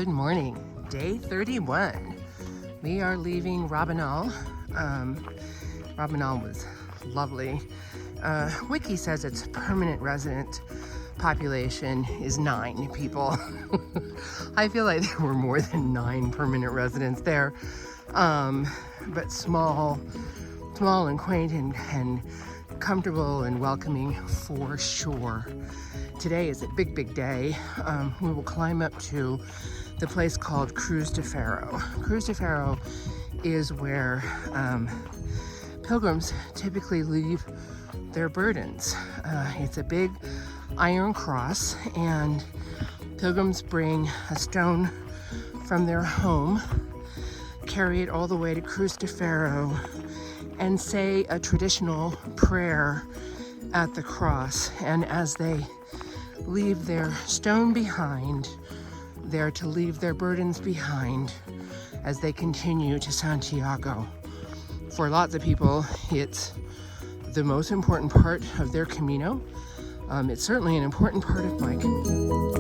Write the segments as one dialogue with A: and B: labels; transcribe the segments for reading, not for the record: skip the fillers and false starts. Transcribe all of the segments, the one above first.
A: Good morning, day 31. We are leaving Rabanal. Rabanal was lovely. Wiki says its permanent resident population is 9 people. I feel like there were more than 9 permanent residents there, but small and quaint and comfortable and welcoming for sure. Today is a big day. We will climb up to the place called Cruz de Ferro. Cruz de Ferro is where pilgrims typically leave their burdens. It's a big iron cross, and pilgrims bring a stone from their home, carry it all the way to Cruz de Ferro, and say a traditional prayer at the cross. And as they leave their stone behind, they're to leave their burdens behind as they continue to Santiago. For lots of people, it's the most important part of their Camino. It's certainly an important part of my Camino.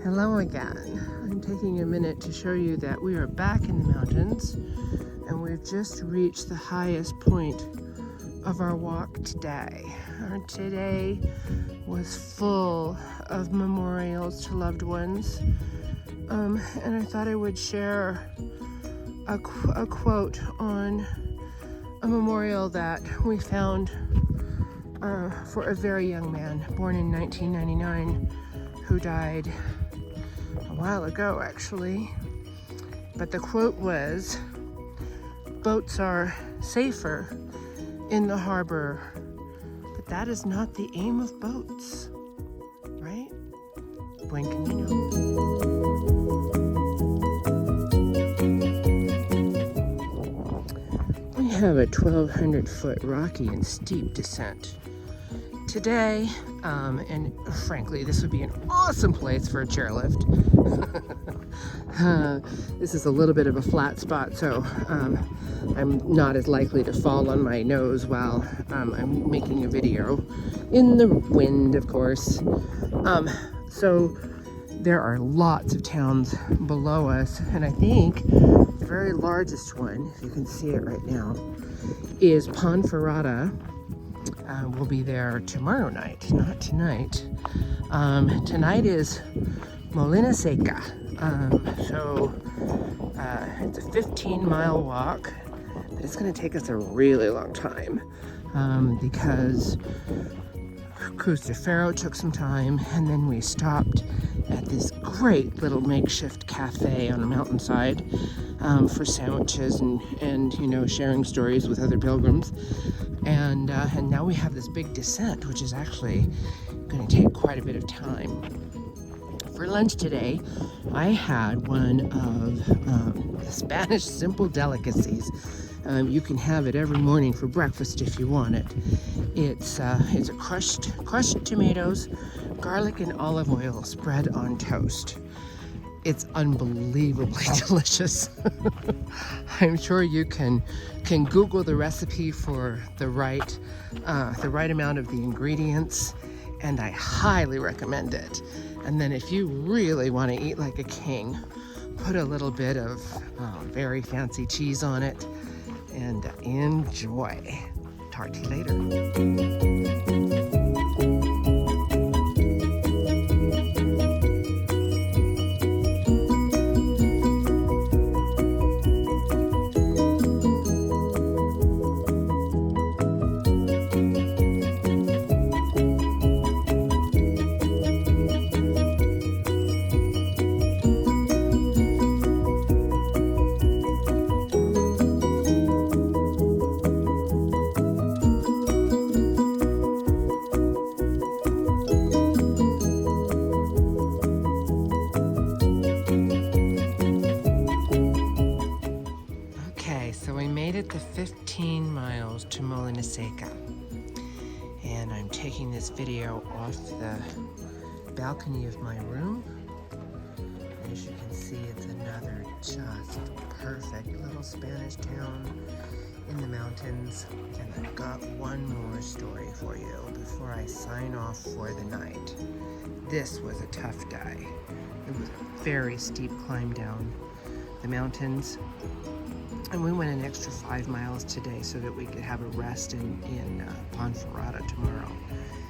A: Hello again. I'm taking a minute to show you that we are back in the mountains, and we've just reached the highest point of our walk today. Today was full of memorials to loved ones, and I thought I would share a quote on a memorial that we found for a very young man born in 1999 who died a while ago, actually. But the quote was, "Boats are safer in the harbor, but that is not the aim of boats." Right? Buen Camino. We have a 1,200-foot rocky and steep descent today, and frankly, this would be an awesome place for a chairlift. This is a little bit of a flat spot, so I'm not as likely to fall on my nose while I'm making a video in the wind, of course. So there are lots of towns below us, and I think the very largest one, if you can see it right now, is Ponferrada. We'll be there tomorrow night, not tonight. Tonight is Molinaseca. So it's a 15-mile walk, but it's going to take us a really long time because Cruz de Ferro took some time, and then we stopped at this great little makeshift cafe on a mountainside for sandwiches and sharing stories with other pilgrims. And now we have this big descent, which is actually going to take quite a bit of time. For lunch today, I had one of the Spanish simple delicacies. You can have it every morning for breakfast if you want it. It's a crushed tomatoes, garlic and olive oil spread on toast. It's unbelievably delicious. I'm sure you can Google the recipe for the right amount of the ingredients, and I highly recommend it. And then if you really want to eat like a king, put a little bit of very fancy cheese on it and enjoy. Talk to you later. I'm taking this video off the balcony of my room. As you can see, it's another just perfect little Spanish town in the mountains. And I've got one more story for you before I sign off for the night. This was a tough day. It was a very steep climb down the mountains. And we went an extra 5 miles today so that we could have a rest in Ponferrada tomorrow.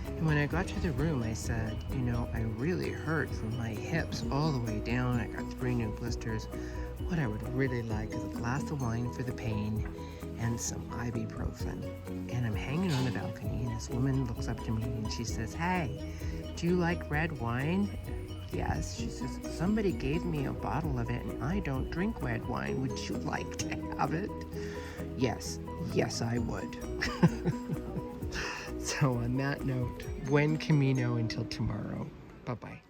A: And when I got to the room, I said, you know, I really hurt from my hips all the way down. I got 3 new blisters. What I would really like is a glass of wine for the pain and some ibuprofen. And I'm hanging on the balcony, and this woman looks up to me and she says, hey, do you like red wine? Yes. She says, somebody gave me a bottle of it and I don't drink red wine. Would you like to have it? Yes. Yes, I would. So on that note, buen camino until tomorrow. Bye-bye.